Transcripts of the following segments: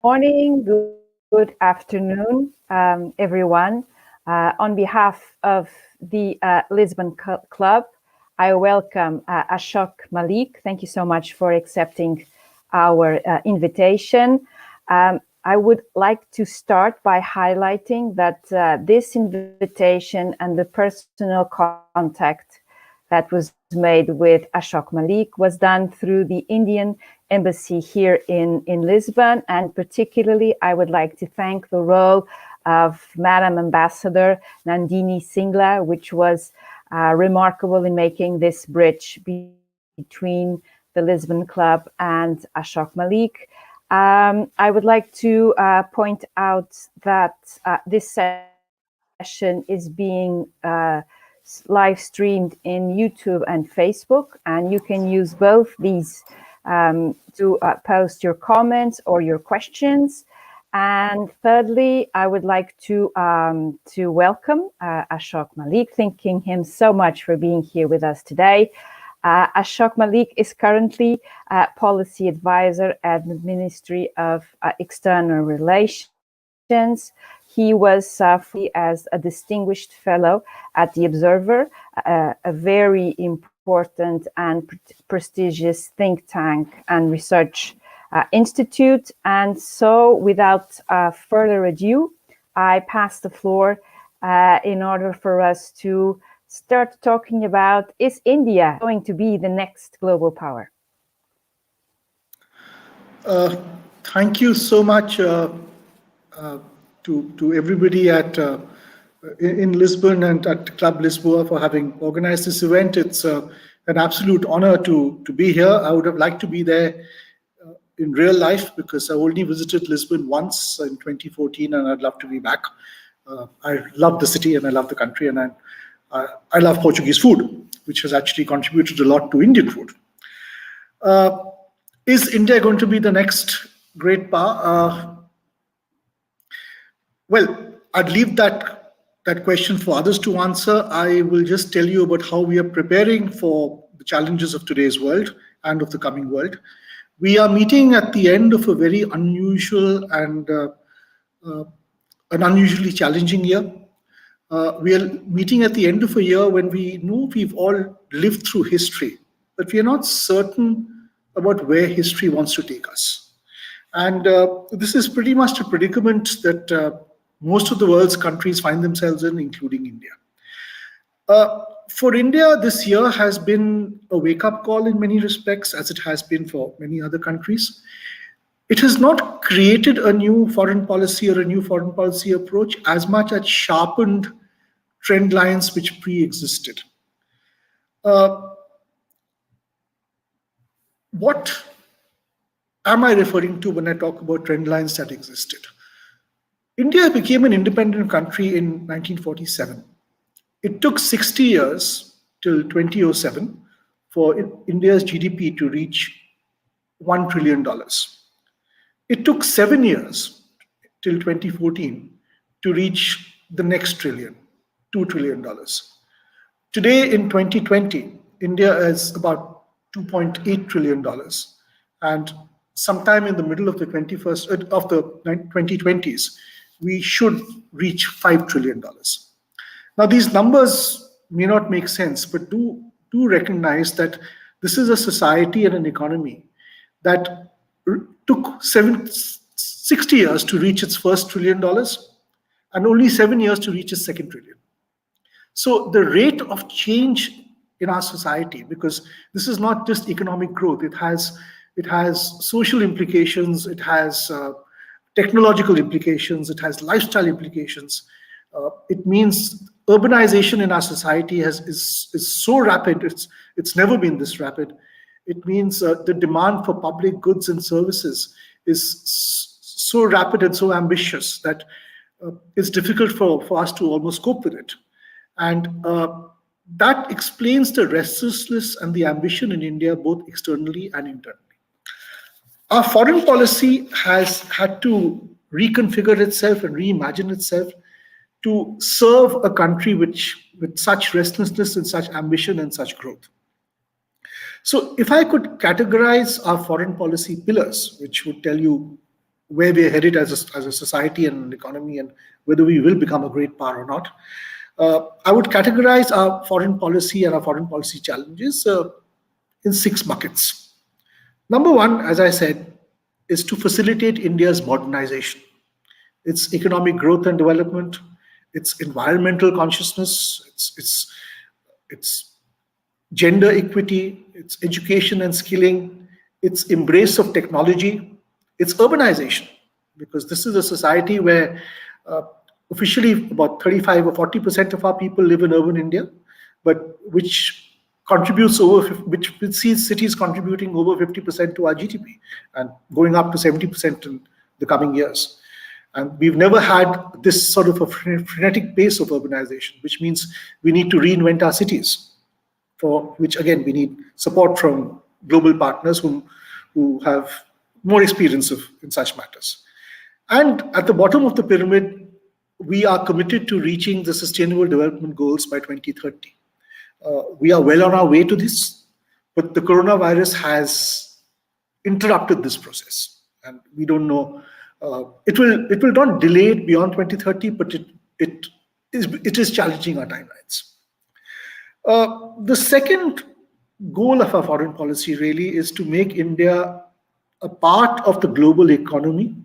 Morning, good afternoon, everyone. On behalf of the Lisbon Club, I welcome Ashok Malik. Thank you so much for accepting our invitation. I would like to start by highlighting that this invitation and the personal contact that was made with Ashok Malik was done through the Indian Embassy here in Lisbon, and particularly I would like to thank the role of Madam Ambassador Nandini Singla, which was remarkable in making this bridge between the Lisbon Club and Ashok Malik. I would like to point out that this session is being live streamed in YouTube and Facebook, and you can use both these to post your comments or your questions. And thirdly, I would like to welcome Ashok Malik, thanking him so much for being here with us today. Ashok Malik is currently policy advisor at the Ministry of External Relations. He was as a distinguished fellow at the Observer, a very important and prestigious think tank and research institute. And so without further ado, I pass the floor in order for us to start talking about, is India going to be the next global power? Thank you so much to everybody in Lisbon and at Club Lisboa for having organized this event. It's an absolute honor to be here. I would have liked to be there in real life because I only visited Lisbon once in 2014, and I'd love to be back. I love the city and I love the country, and I love Portuguese food, which has actually contributed a lot to Indian food. Is India going to be the next great power? Well, I'd leave that question for others to answer. I will just tell you about how we are preparing for the challenges of today's world and of the coming world. We are meeting at the end of a very unusual and an unusually challenging year. We are meeting at the end of a year when we know we've all lived through history, but we are not certain about where history wants to take us. And this is pretty much a predicament that most of the world's countries find themselves in, including India. For India, this year has been a wake-up call in many respects, as it has been for many other countries. It has not created a new foreign policy or a new foreign policy approach as much as sharpened trend lines which pre-existed. What am I referring to when I talk about trend lines that existed? India became an independent country in 1947. It took 60 years till 2007 for India's GDP to reach $1 trillion. It took 7 years till 2014 to reach the next trillion, $2 trillion. Today in 2020, India is about $2.8 trillion. And sometime in the middle of the 2020s, we should reach $5 trillion. Now, these numbers may not make sense, but do recognize that this is a society and an economy that took 60 years to reach its first $1 trillion and only 7 years to reach its second trillion. So the rate of change in our society, because this is not just economic growth, it has social implications, it has technological implications, it has lifestyle implications. It means urbanization in our society is so rapid, it's never been this rapid. It means the demand for public goods and services is so rapid and so ambitious that it's difficult for us to almost cope with it. And that explains the restlessness and the ambition in India, both externally and internally. Our foreign policy has had to reconfigure itself and reimagine itself to serve a country with such restlessness and such ambition and such growth. So if I could categorize our foreign policy pillars, which would tell you where we are headed as a society and an economy, and whether we will become a great power or not. I would categorize our foreign policy and our foreign policy challenges in 6 buckets. Number 1, as I said, is to facilitate India's modernization, its economic growth and development, its environmental consciousness, its gender equity, its education and skilling, its embrace of technology, its urbanization, because this is a society where officially about 35 or 40% of our people live in urban India, but which sees cities contributing over 50% to our GDP and going up to 70% in the coming years. And we've never had this sort of a frenetic pace of urbanization, which means we need to reinvent our cities, for which, again, we need support from global partners who have more experience in such matters. And at the bottom of the pyramid, we are committed to reaching the Sustainable Development Goals by 2030. We are well on our way to this, but the coronavirus has interrupted this process, and we don't know. It will not delay it beyond 2030, but it is challenging our timelines. The second goal of our foreign policy really is to make India a part of the global economy,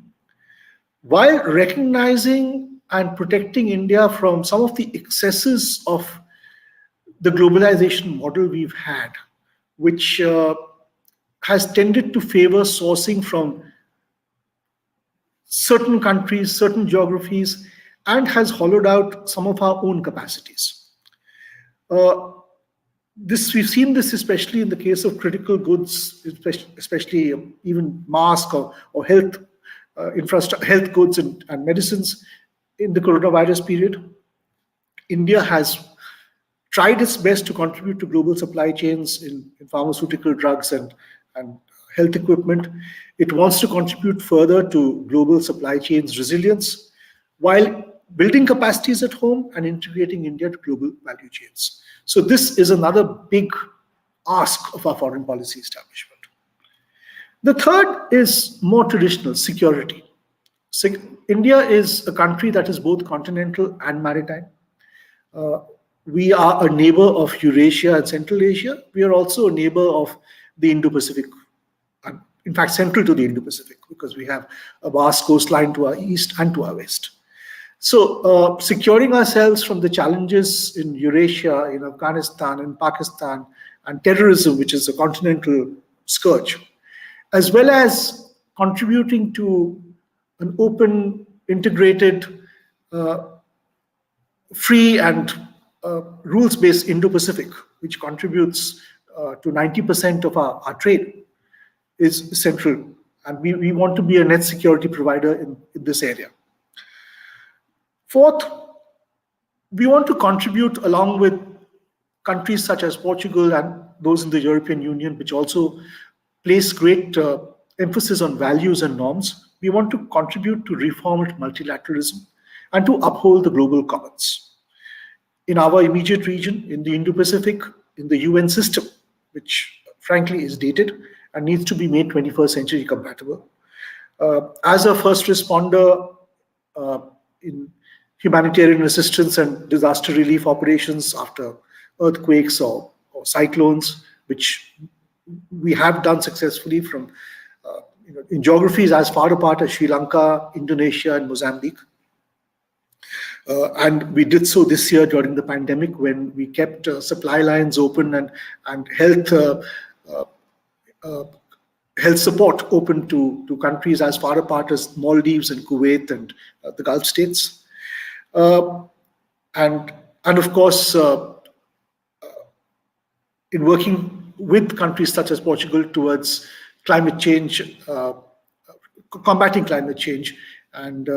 while recognizing and protecting India from some of the excesses of the globalization model we've had, which has tended to favor sourcing from certain countries, certain geographies, and has hollowed out some of our own capacities. We've seen this especially in the case of critical goods, especially even masks or health health goods and medicines in the coronavirus period. India has tried its best to contribute to global supply chains in pharmaceutical drugs and health equipment. It wants to contribute further to global supply chains resilience while building capacities at home and integrating India to global value chains. So this is another big ask of our foreign policy establishment. The third is more traditional, security. India is a country that is both continental and maritime. We are a neighbor of Eurasia and Central Asia. We are also a neighbor of the Indo-Pacific, in fact, central to the Indo-Pacific, because we have a vast coastline to our east and to our west. So securing ourselves from the challenges in Eurasia, in Afghanistan, in Pakistan, and terrorism, which is a continental scourge, as well as contributing to an open, integrated, free and rules-based Indo-Pacific, which contributes to 90% of our trade, is central. And we want to be a net security provider in this area. Fourth, we want to contribute along with countries such as Portugal and those in the European Union, which also place great emphasis on values and norms. We want to contribute to reformed multilateralism and to uphold the global commons. In our immediate region, in the Indo-Pacific, in the UN system, which frankly is dated and needs to be made 21st century compatible. As a first responder in humanitarian assistance and disaster relief operations after earthquakes or cyclones, which we have done successfully from in geographies as far apart as Sri Lanka, Indonesia, and Mozambique. And we did so this year during the pandemic when we kept supply lines open and health support open to countries as far apart as Maldives and Kuwait and the Gulf states. And of course, in working with countries such as Portugal towards climate change, combating climate change. And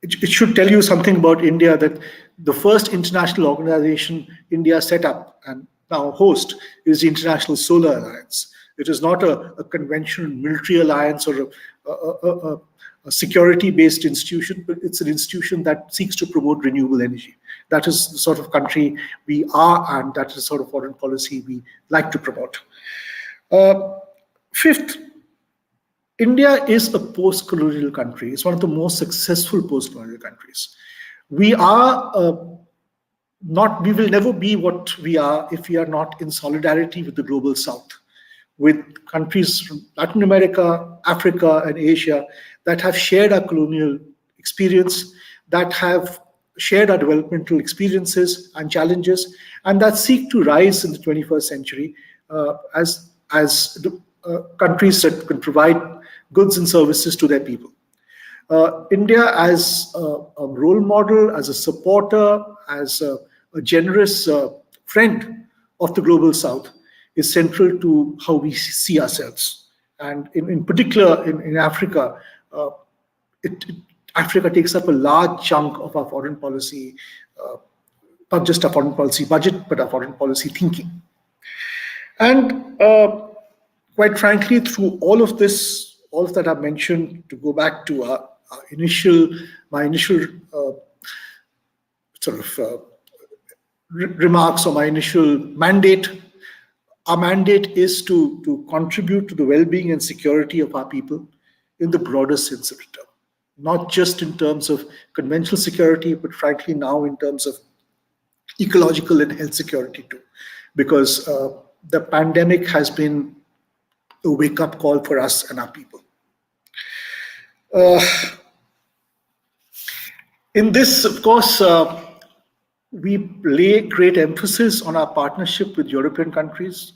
it should tell you something about India that the first international organization India set up and now host is the International Solar Alliance. It is not a conventional military alliance or a security-based institution, but it's an institution that seeks to promote renewable energy. That is the sort of country we are, and that is the sort of foreign policy we like to promote. Fifth, India is a post-colonial country. It's one of the most successful post-colonial countries. We will never be what we are if we are not in solidarity with the global South, with countries from Latin America, Africa, and Asia that have shared our colonial experience, that have shared our developmental experiences and challenges, and that seek to rise in the 21st century as countries that can provide goods and services to their people. India as a role model, as a supporter, as a generous friend of the global South is central to how we see ourselves. And in particular, in Africa, Africa takes up a large chunk of our foreign policy, not just our foreign policy budget, but our foreign policy thinking. And quite frankly, through all of that I've mentioned, to go back to my initial remarks or my initial mandate, our mandate is to contribute to the well-being and security of our people in the broader sense of the term. Not just in terms of conventional security, but frankly now in terms of ecological and health security too. Because the pandemic has been a wake-up call for us and our people. In this, of course, we lay great emphasis on our partnership with European countries,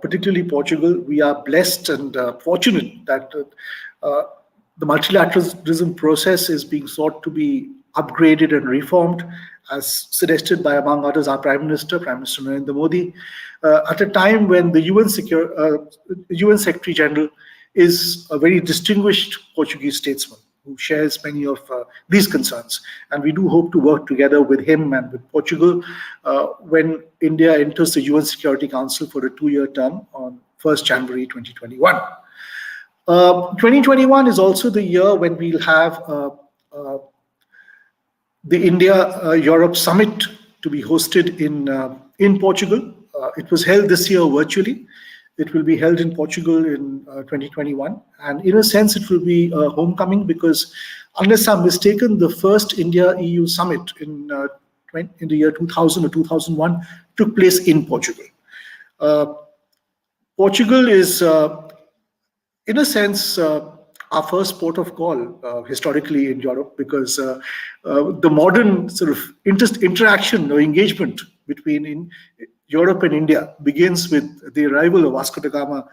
particularly Portugal. We are blessed and fortunate that the multilateralism process is being sought to be upgraded and reformed, as suggested by, among others, our Prime Minister Narendra Modi, at a time when the UN Secretary General is a very distinguished Portuguese statesman who shares many of these concerns. And we do hope to work together with him and with Portugal when India enters the UN Security Council for a 2-year term on 1st January 2021. 2021 is also the year when we'll have the India-Europe Summit to be hosted in Portugal. It was held this year virtually. It will be held in Portugal in 2021. And in a sense, it will be a homecoming because, unless I'm mistaken, the first India-EU summit in the year 2000 or 2001 took place in Portugal. Portugal is, in a sense, our first port of call historically in Europe, because the modern sort of interaction or engagement between Europe and India begins with the arrival of Vasco da Gama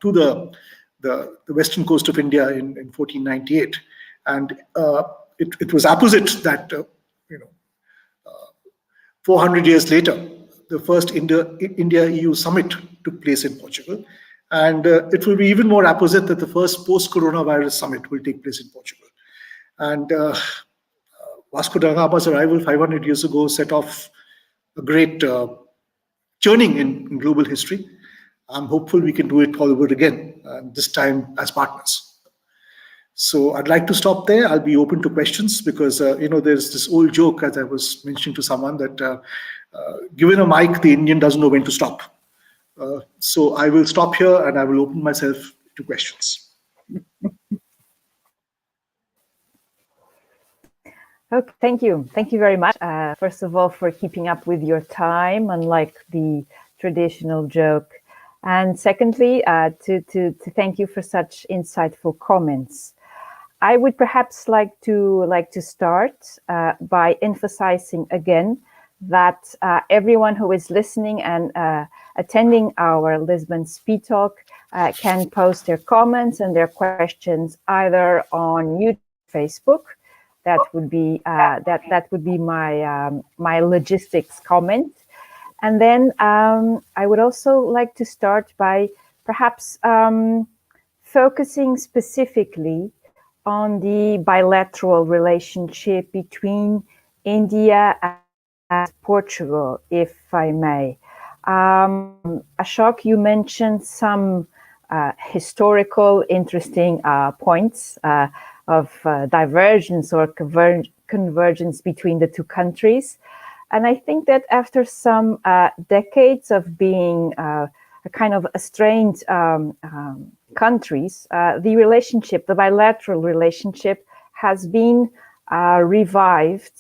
to the western coast of India in 1498, and it was apposite that 400 years later, the first India-EU summit took place in Portugal, and it will be even more apposite that the first post-coronavirus summit will take place in Portugal. And Vasco da Gama's arrival 500 years ago set off a great churning in global history. I'm hopeful we can do it all over again, this time as partners. So I'd like to stop there. I'll be open to questions because, there's this old joke, as I was mentioning to someone, that given a mic, the Indian doesn't know when to stop. So I will stop here and I will open myself to questions. Okay, thank you. Thank you very much. First of all, for keeping up with your time, unlike the traditional joke. And secondly, to thank you for such insightful comments. I would perhaps like to start by emphasizing again that everyone who is listening and attending our Lisbon Speed Talk can post their comments and their questions either on YouTube, Facebook. That would be my logistics comment, and then I would also like to start by perhaps focusing specifically on the bilateral relationship between India and Portugal, if I may. Ashok, you mentioned some historical, interesting points of divergence or convergence between the two countries. And I think that after some decades of being a kind of estranged countries, the bilateral relationship has been revived.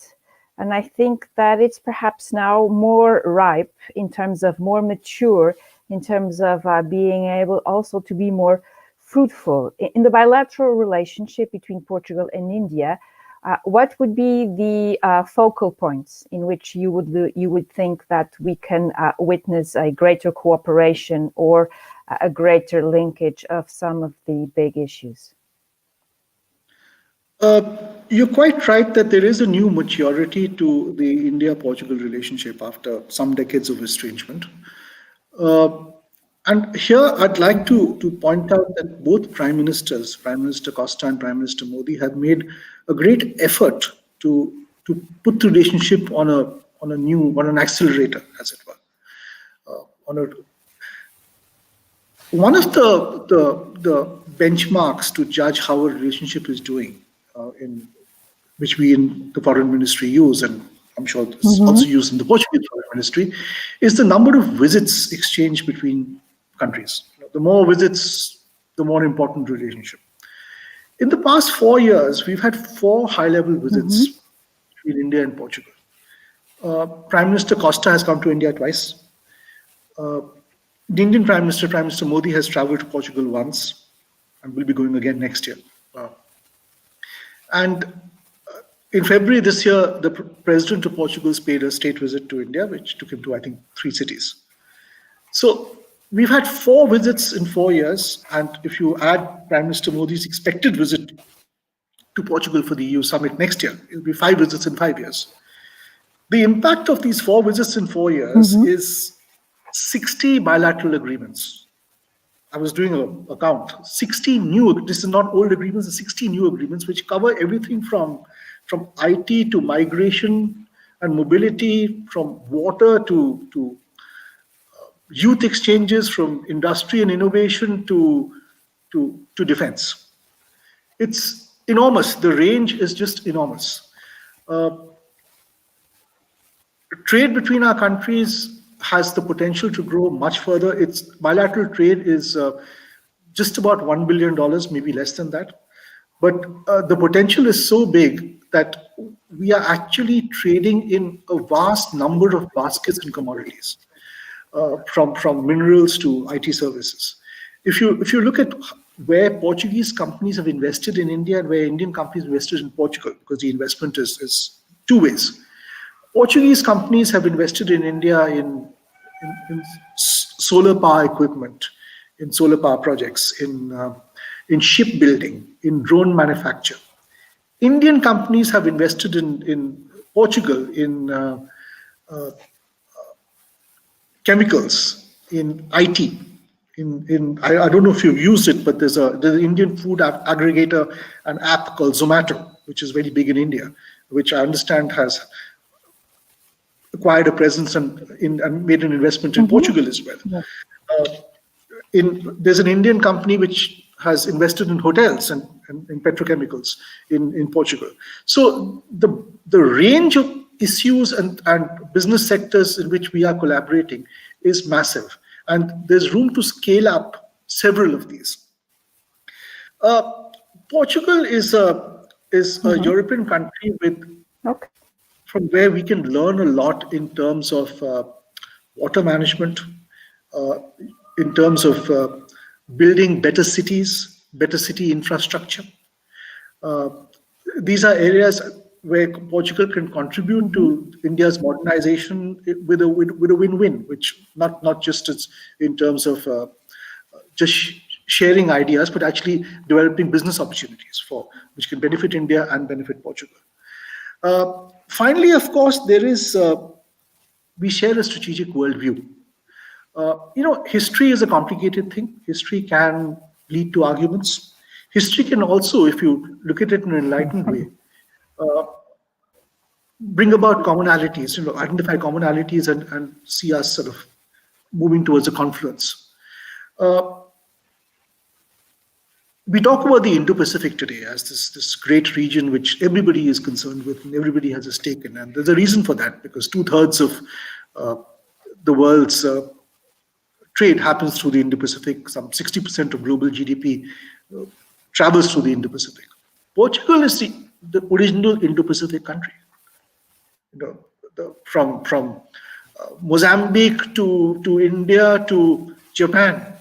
And I think that it's perhaps now more ripe in terms of more mature, in terms of being able also to be more fruitful. In the bilateral relationship between Portugal and India, what would be the focal points in which you would think that we can witness a greater cooperation or a greater linkage of some of the big issues? You're quite right that there is a new maturity to the India-Portugal relationship after some decades of estrangement. And here I'd like to point out that both Prime Ministers, Prime Minister Costa and Prime Minister Modi, have made a great effort to put the relationship on an accelerator, as it were. One of the benchmarks to judge how a relationship is doing, which we in the Foreign Ministry use, and I'm sure it's also used in the Portuguese Foreign Ministry, is the number of visits exchanged between countries. The more visits, the more important relationship. In the past 4 years, we've had 4 high-level visits between India and Portugal. Prime Minister Costa has come to India twice. The Indian Prime Minister Modi, has traveled to Portugal once and will be going again next year. And in February this year, the President of Portugal paid a state visit to India, which took him to, I think, 3 cities. So we've had 4 visits in 4 years, and if you add Prime Minister Modi's expected visit to Portugal for the EU summit next year, it'll be 5 visits in 5 years. The impact of these 4 visits in 4 years is 60 bilateral agreements. I was doing a count. 60 new, this is not old agreements, 60 new agreements which cover everything from IT to migration and mobility, from water to youth exchanges, from industry and innovation to defense. It's enormous. The range is just enormous. Trade between our countries has the potential to grow much further. Its bilateral trade is just about $1 billion, maybe less than that. But the potential is so big that we are actually trading in a vast number of baskets and commodities, from minerals to IT services. If you look at where Portuguese companies have invested in India and where Indian companies invested in Portugal, because the investment is 2 ways. Portuguese companies have invested in India in solar power equipment, in solar power projects, in shipbuilding, in drone manufacture. Indian companies have invested in Portugal in chemicals, in IT. I don't know if you've used it, but there's an Indian food aggregator, an app called Zomato, which is very big in India, which I understand has acquired a presence and made an investment in Portugal as well. Yeah. There's an Indian company which has invested in hotels and in petrochemicals in Portugal. So the range of issues and business sectors in which we are collaborating is massive, and there's room to scale up several of these. Portugal is a European country from where we can learn a lot in terms of water management, in terms of building better cities, better city infrastructure. These are areas where Portugal can contribute to India's modernization with a win-win, which not just in terms of just sharing ideas, but actually developing business opportunities which can benefit India and benefit Portugal. Finally, of course, we share a strategic worldview. History is a complicated thing. History can lead to arguments. History can also, if you look at it in an enlightened way, bring about commonalities, identify commonalities and see us sort of moving towards a confluence. We talk about the Indo-Pacific today as this great region which everybody is concerned with and everybody has a stake in. And there's a reason for that, because 2/3 of the world's trade happens through the Indo-Pacific. Some 60% of global GDP travels through the Indo-Pacific. Portugal is the original Indo-Pacific country. From Mozambique to India to Japan,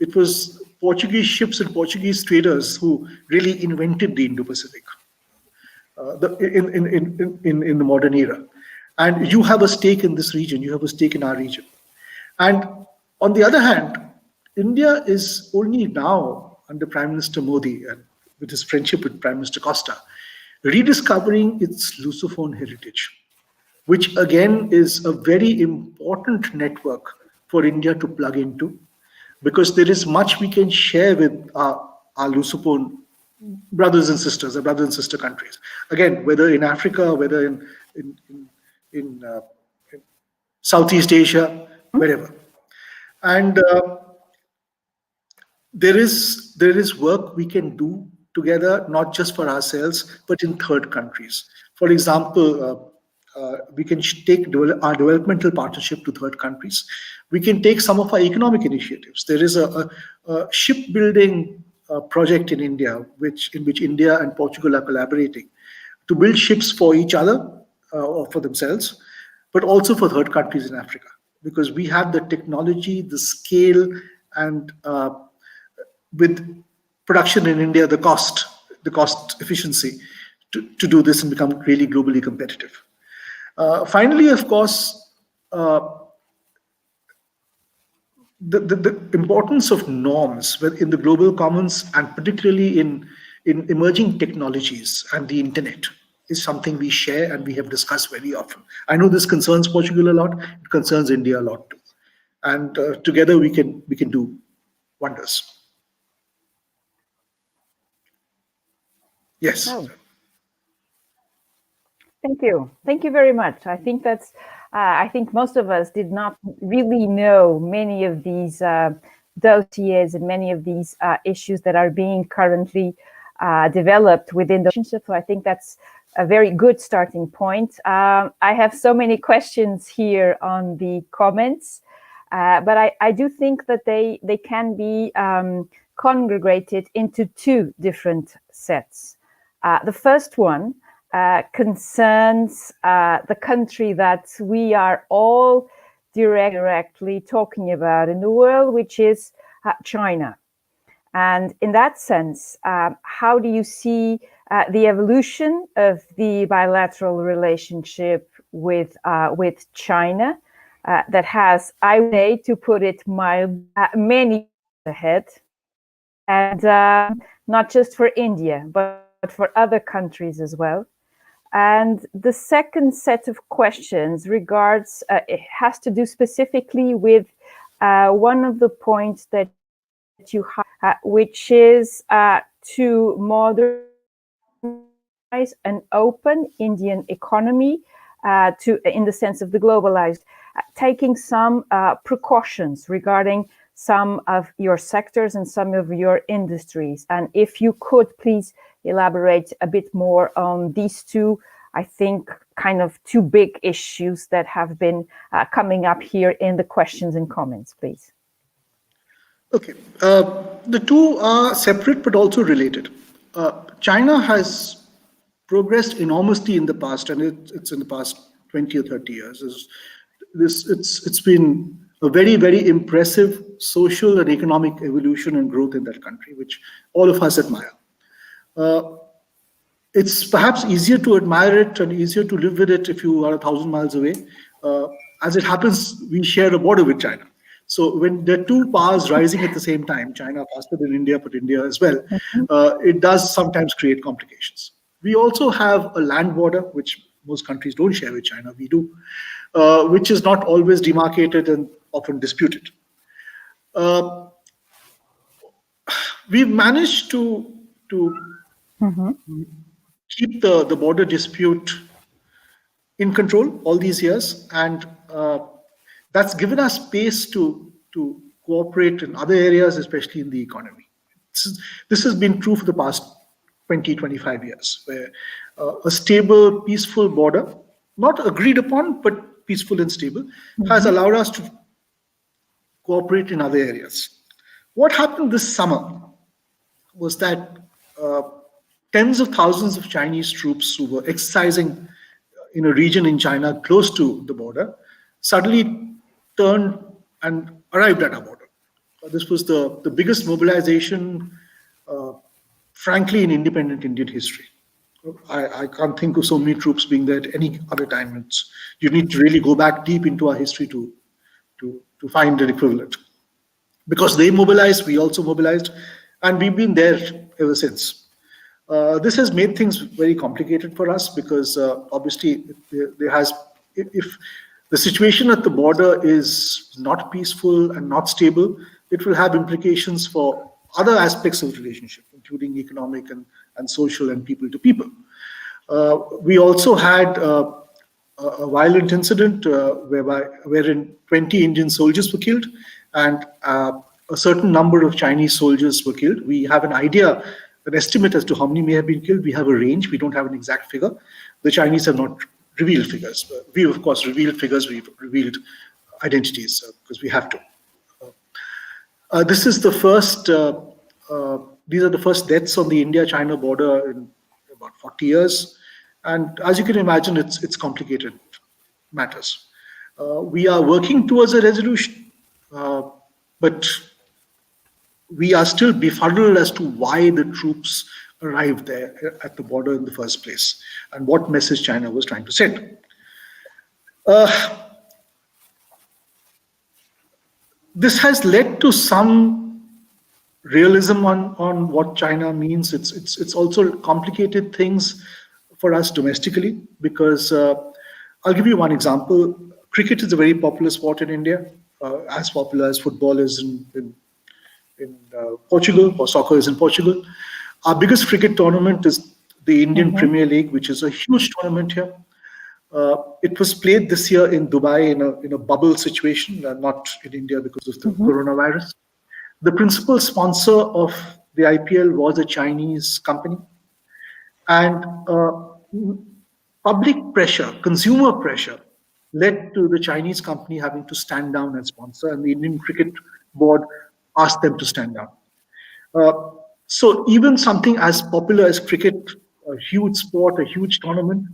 it was Portuguese ships and Portuguese traders who really invented the Indo-Pacific in the modern era. And you have a stake in this region. You have a stake in our region. And on the other hand, India is only now under Prime Minister Modi and with his friendship with Prime Minister Costa, rediscovering its Lusophone heritage, which again is a very important network for India to plug into, because there is much we can share with our Lusophone brothers and sisters, our brother and sister countries. Again, whether in Africa, whether in Southeast Asia, wherever. And there is work we can do together, not just for ourselves, but in third countries. For example, we can take our developmental partnership to third countries. We can take some of our economic initiatives. There is a shipbuilding project in India, in which India and Portugal are collaborating to build ships for each other or for themselves, but also for third countries in Africa, because we have the technology, the scale, and with production in India, the cost efficiency to do this and become really globally competitive. Finally, of course, the importance of norms in the global commons, and particularly in emerging technologies and the internet, is something we share and we have discussed very often. I know this concerns Portugal a lot. It concerns India a lot too. And together we can do wonders. Yes. Oh. Thank you. Thank you very much. I think that's. I think most of us did not really know many of these dossiers and many of these issues that are being currently developed within the relationship. So I think that's a very good starting point. I have so many questions here on the comments, but I do think that they can be congregated into two different sets. The first one concerns the country that we are all directly talking about in the world, which is China. And in that sense, how do you see the evolution of the bilateral relationship with China that has, I would say, to put it mild, many years ahead, and not just for India, but for other countries as well? And the second set of questions regards, it has to do specifically with one of the points that you have, which is to modernize an open Indian economy in the sense of the globalized, taking some precautions regarding some of your sectors and some of your industries. And if you could please elaborate a bit more on these two, I think, kind of two big issues that have been coming up here in the questions and comments, please. Okay. The two are separate but also related. China has progressed enormously in the past, and it's in the past 20 or 30 years. It's been a very, very impressive social and economic evolution and growth in that country, which all of us admire. It's perhaps easier to admire it and easier to live with it if you are 1,000 miles away. As it happens, we share a border with China. So when there are two powers rising at the same time, China faster than India, but India as well, it does sometimes create complications. We also have a land border, which most countries don't share with China. We do, which is not always demarcated and often disputed. We've managed to keep the border dispute in control all these years, and that's given us space to cooperate in other areas, especially in the economy. This has been true for the past 20, 25 years, where a stable, peaceful border, not agreed upon, but peaceful and stable, has allowed us to cooperate in other areas. What happened this summer was that tens of thousands of Chinese troops who were exercising in a region in China close to the border suddenly turned and arrived at our border. This was the biggest mobilization, frankly, in independent Indian history. I can't think of so many troops being there at any other time. You need to really go back deep into our history to find an equivalent. Because they mobilized, we also mobilized, and we've been there ever since. This has made things very complicated for us because obviously if the situation at the border is not peaceful and not stable, it will have implications for other aspects of the relationship, including economic and social and people to people. We also had a violent incident wherein 20 Indian soldiers were killed and a certain number of Chinese soldiers were killed. We have an idea, an estimate as to how many may have been killed. We have a range. We don't have an exact figure. The Chinese have not revealed figures. We've, of course, revealed figures. We've revealed identities because we have to. This is the first. These are the first deaths on the India-China border in about 40 years, and as you can imagine, it's complicated matters. We are working towards a resolution, but we are still befuddled as to why the troops arrived there at the border in the first place and what message China was trying to send. This has led to some realism on what China means. It's also complicated things for us domestically because I'll give you one example. Cricket is a very popular sport in India, as popular as football is in Portugal, or soccer is in Portugal. Our biggest cricket tournament is the Indian Premier League, which is a huge tournament here. It was played this year in Dubai in a bubble situation, not in India because of the coronavirus. The principal sponsor of the IPL was a Chinese company, and public pressure, consumer pressure, led to the Chinese company having to stand down and sponsor, and the Indian Cricket Board asked them to stand down. So even something as popular as cricket, a huge sport, a huge tournament,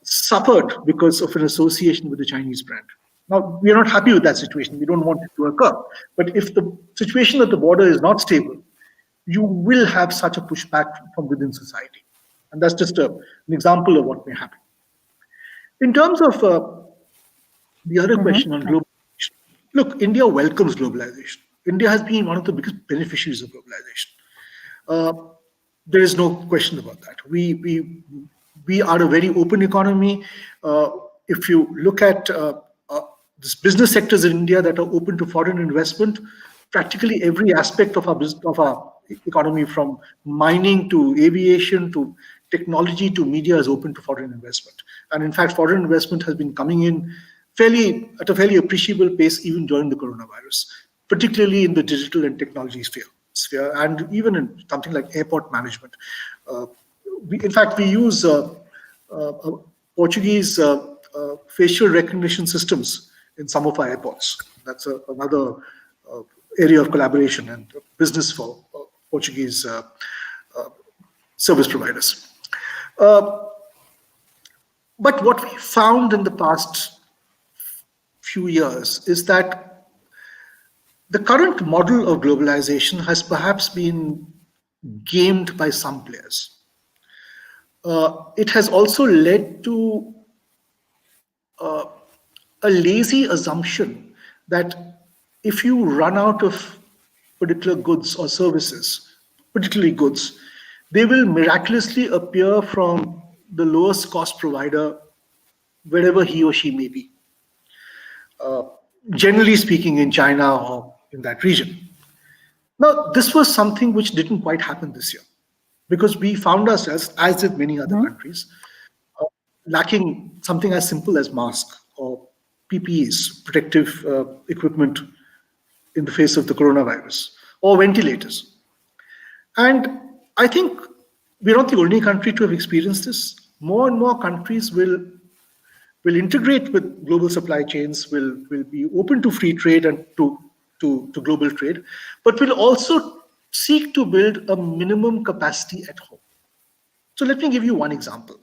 suffered because of an association with the Chinese brand. Now, we are not happy with that situation. We don't want it to occur. But if the situation at the border is not stable, you will have such a pushback from within society. And that's just an example of what may happen. In terms of the other question on globalization, look, India welcomes globalization. India has been one of the biggest beneficiaries of globalization. There is no question about that. We are a very open economy. If you look at these business sectors in India that are open to foreign investment, practically every aspect of our economy, from mining to aviation to technology to media, is open to foreign investment. And in fact, foreign investment has been coming in at a fairly appreciable pace even during the coronavirus, particularly in the digital and technology sphere, and even in something like airport management. In fact, we use Portuguese facial recognition systems in some of our airports. That's another area of collaboration and business for Portuguese service providers. But what we found in the past few years is that the current model of globalization has perhaps been gamed by some players. It has also led to a lazy assumption that if you run out of particular goods or services, particularly goods, they will miraculously appear from the lowest cost provider wherever he or she may be. Generally speaking, in China or in that region. Now, this was something which didn't quite happen this year, because we found ourselves, as did many other countries, lacking something as simple as masks or PPEs, protective equipment in the face of the coronavirus, or ventilators. And I think we're not the only country to have experienced this. More and more countries will will integrate with global supply chains, will be open to free trade and to global trade, but will also seek to build a minimum capacity at home. So let me give you one example.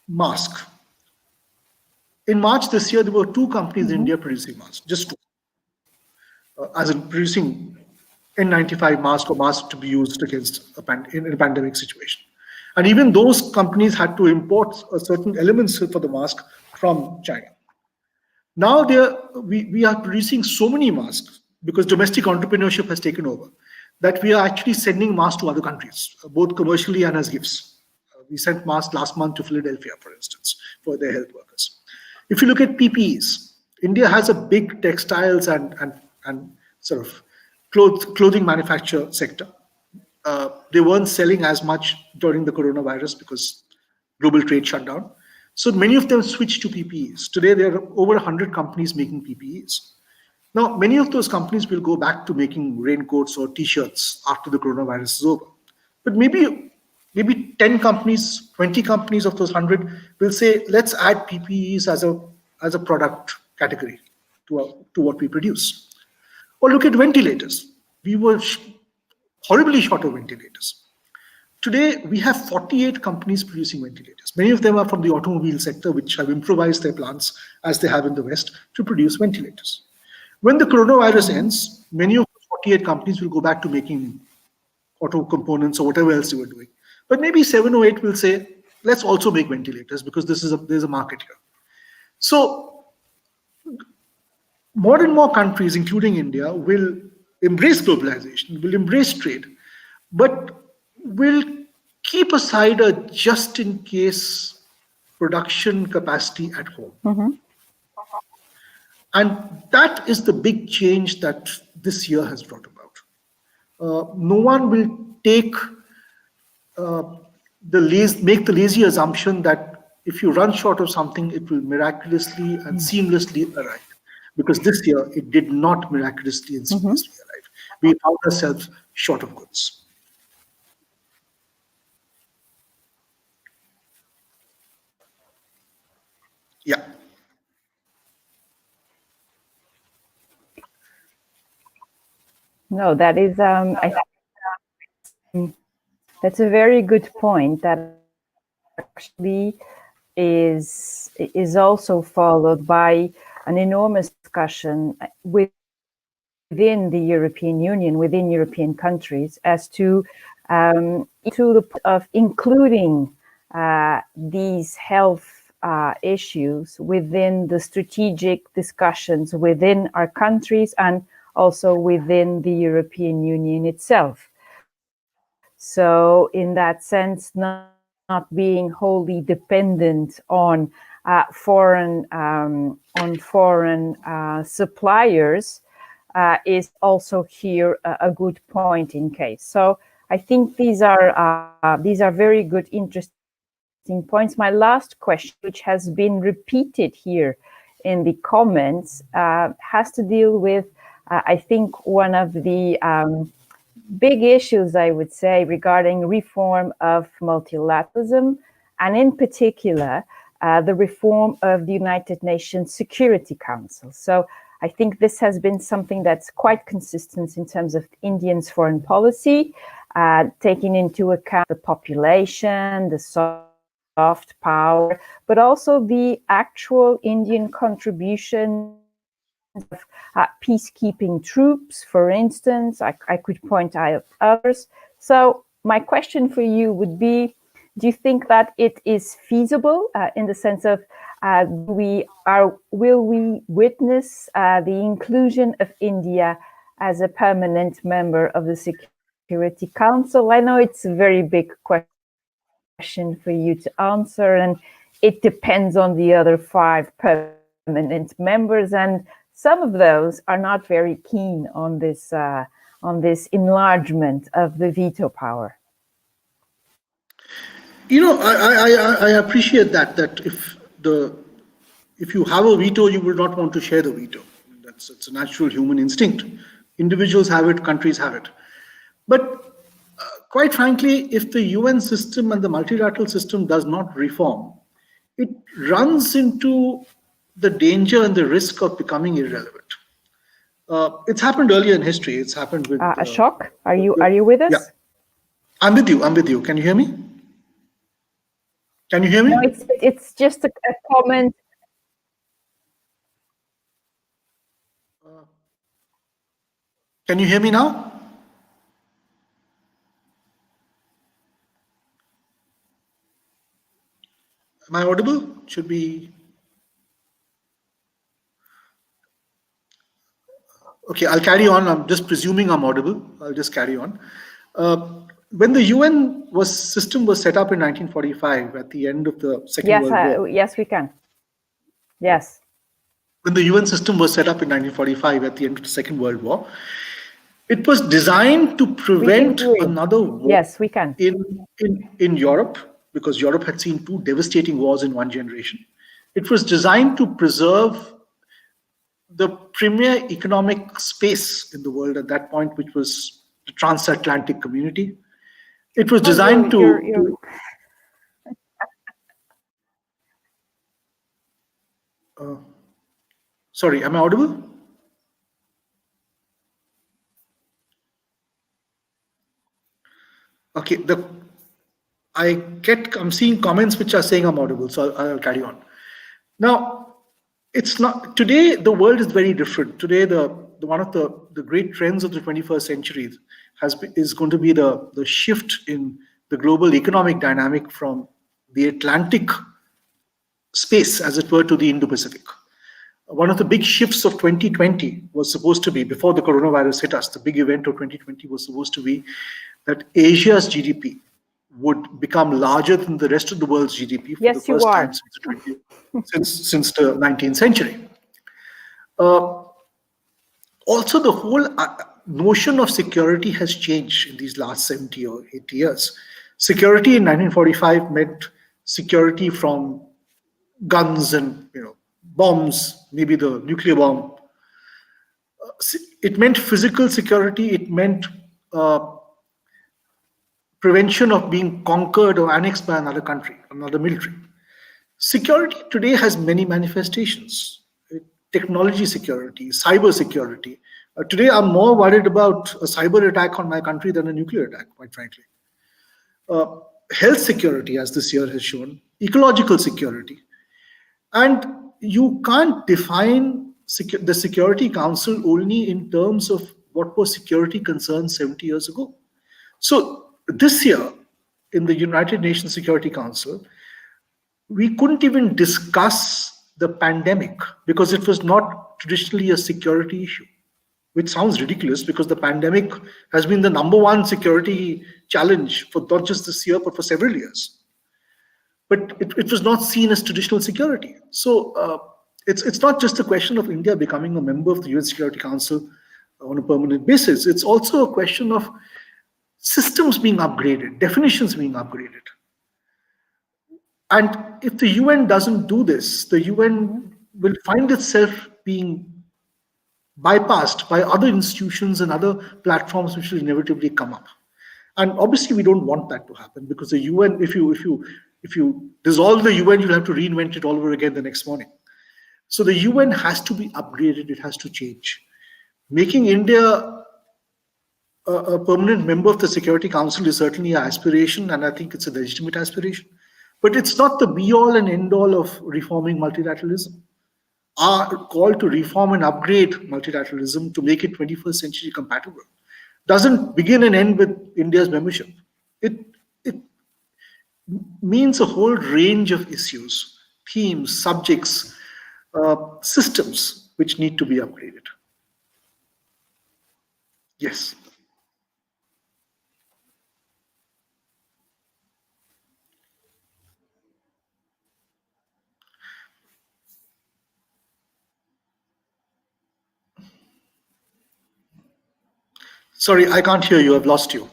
Mask. In March this year, there were 2 companies in India producing masks, just 2. As in producing N95 mask or mask to be used against in a pandemic situation. And even those companies had to import certain elements for the mask from China. Now we are producing so many masks because domestic entrepreneurship has taken over that we are actually sending masks to other countries, both commercially and as gifts. We sent masks last month to Philadelphia, for instance, for their health workers. If you look at PPEs, India has a big textiles and sort of clothing manufacture sector. They weren't selling as much during the coronavirus because global trade shut down. So many of them switched to PPEs. Today, there are over 100 companies making PPEs. Now, many of those companies will go back to making raincoats or T-shirts after the coronavirus is over. But maybe 10 companies, 20 companies of those 100 will say, let's add PPEs as a product category to what we produce. Or look at ventilators. We were horribly short of ventilators. Today, we have 48 companies producing ventilators. Many of them are from the automobile sector, which have improvised their plants, as they have in the West, to produce ventilators. When the coronavirus ends, many of the 48 companies will go back to making auto components or whatever else they were doing. But maybe 7 or 8 will say, let's also make ventilators because there's a market here. So more and more countries, including India, will embrace globalization, will embrace trade, but will keep aside a just-in-case production capacity at home. And that is the big change that this year has brought about. No one will make the lazy assumption that if you run short of something, it will miraculously and seamlessly arrive. Because this year, it did not miraculously and seamlessly arrive. We found ourselves short of goods. Yeah. No, that is, that's a very good point. That actually is also followed by an enormous discussion within the European Union, within European countries, as to the point of including these health issues within the strategic discussions within our countries and also within the European Union itself. So in that sense, not being wholly dependent on foreign suppliers is also here a good point in case. So I think these are very good, interesting points. My last question, which has been repeated here in the comments, has to deal with, I think, one of the big issues, I would say, regarding reform of multilateralism, and in particular, the reform of the United Nations Security Council. So I think this has been something that's quite consistent in terms of India's foreign policy, taking into account the population, the soft power, but also the actual Indian contribution of peacekeeping troops, for instance. I could point out others. So my question for you would be, do you think that it is feasible in the sense of will we witness the inclusion of India as a permanent member of the Security Council? I know it's a very big question for you to answer, and it depends on the other 5 permanent members, and some of those are not very keen on this enlargement of the veto power. You know, I appreciate that if you have a veto, you will not want to share the veto. It's a natural human instinct. Individuals have it, countries have it. But quite frankly, if the UN system and the multilateral system does not reform, it runs into the danger and the risk of becoming irrelevant. It's happened earlier in history. It's happened with Ashok. Are you with us? Yeah, I'm with you. I'm with you. Can you hear me? Can you hear me? No, it's just a comment. Can you hear me now? Am I audible? Should be. Okay, I'll carry on. I'm just presuming I'm audible. I'll just carry on. When the UN system was set up in 1945 at the end of the Second World War. Yes, we can. Yes. When the UN system was set up in 1945 at the end of the Second World War, it was designed to prevent another war. Yes, we can. In Europe, because Europe had seen two devastating wars in one generation. It was designed to preserve the premier economic space in the world at that point, which was the transatlantic community. It was designed to sorry, am I audible? Okay, I'm seeing comments which are saying I'm audible, so I'll carry on. Now, it's not today. The world is very different today. One of the great trends of the 21st century is going to be the shift in the global economic dynamic from the Atlantic space, as it were, to the Indo-Pacific. One of the big shifts of 2020 was supposed to be, before the coronavirus hit us, the big event of 2020 was supposed to be that Asia's GDP would become larger than the rest of the world's GDP for the first time since the 19th century. Also, the whole notion of security has changed in these last 70 or 80 years. Security in 1945 meant security from guns and bombs, maybe the nuclear bomb. It meant physical security. It meant prevention of being conquered or annexed by another country, another military. Security today has many manifestations. Technology security, cyber security. Today, I'm more worried about a cyber attack on my country than a nuclear attack, quite frankly. Health security, as this year has shown, ecological security. And you can't define the Security Council only in terms of what was security concerns 70 years ago. So this year, in the United Nations Security Council, we couldn't even discuss the pandemic because it was not traditionally a security issue, which sounds ridiculous because the pandemic has been the #1 security challenge for not just this year, but for several years. But it was not seen as traditional security. So it's not just a question of India becoming a member of the UN Security Council on a permanent basis. It's also a question of systems being upgraded, definitions being upgraded. And if the UN doesn't do this, the UN will find itself being bypassed by other institutions and other platforms which will inevitably come up. And obviously, we don't want that to happen because the UN, if you dissolve the UN, you'll have to reinvent it all over again the next morning. So the UN has to be upgraded. It has to change. Making India a permanent member of the Security Council is certainly an aspiration, and I think it's a legitimate aspiration. But it's not the be-all and end-all of reforming multilateralism. Our call to reform and upgrade multilateralism to make it 21st century compatible doesn't begin and end with India's membership. It means a whole range of issues, themes, subjects, systems which need to be upgraded. Yes. Sorry, I can't hear you. I've lost you.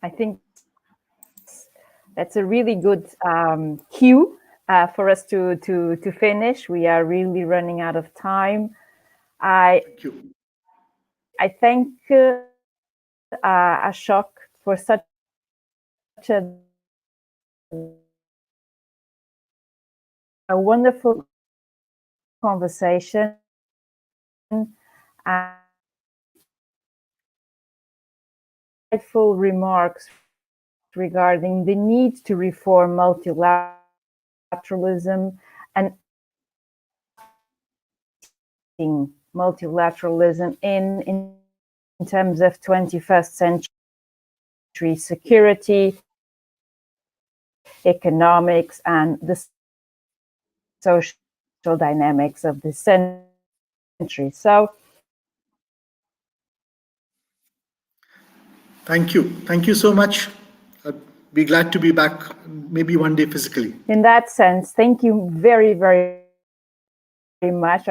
I think that's a really good cue for us to finish. We are really running out of time. Thank you. I thank Ashok for such a wonderful conversation. Insightful remarks regarding the need to reform multilateralism and multilateralism in terms of 21st century security, economics, and the social dynamics of the century. So, thank you. Thank you so much. I'd be glad to be back maybe one day physically. In that sense, thank you very, very much.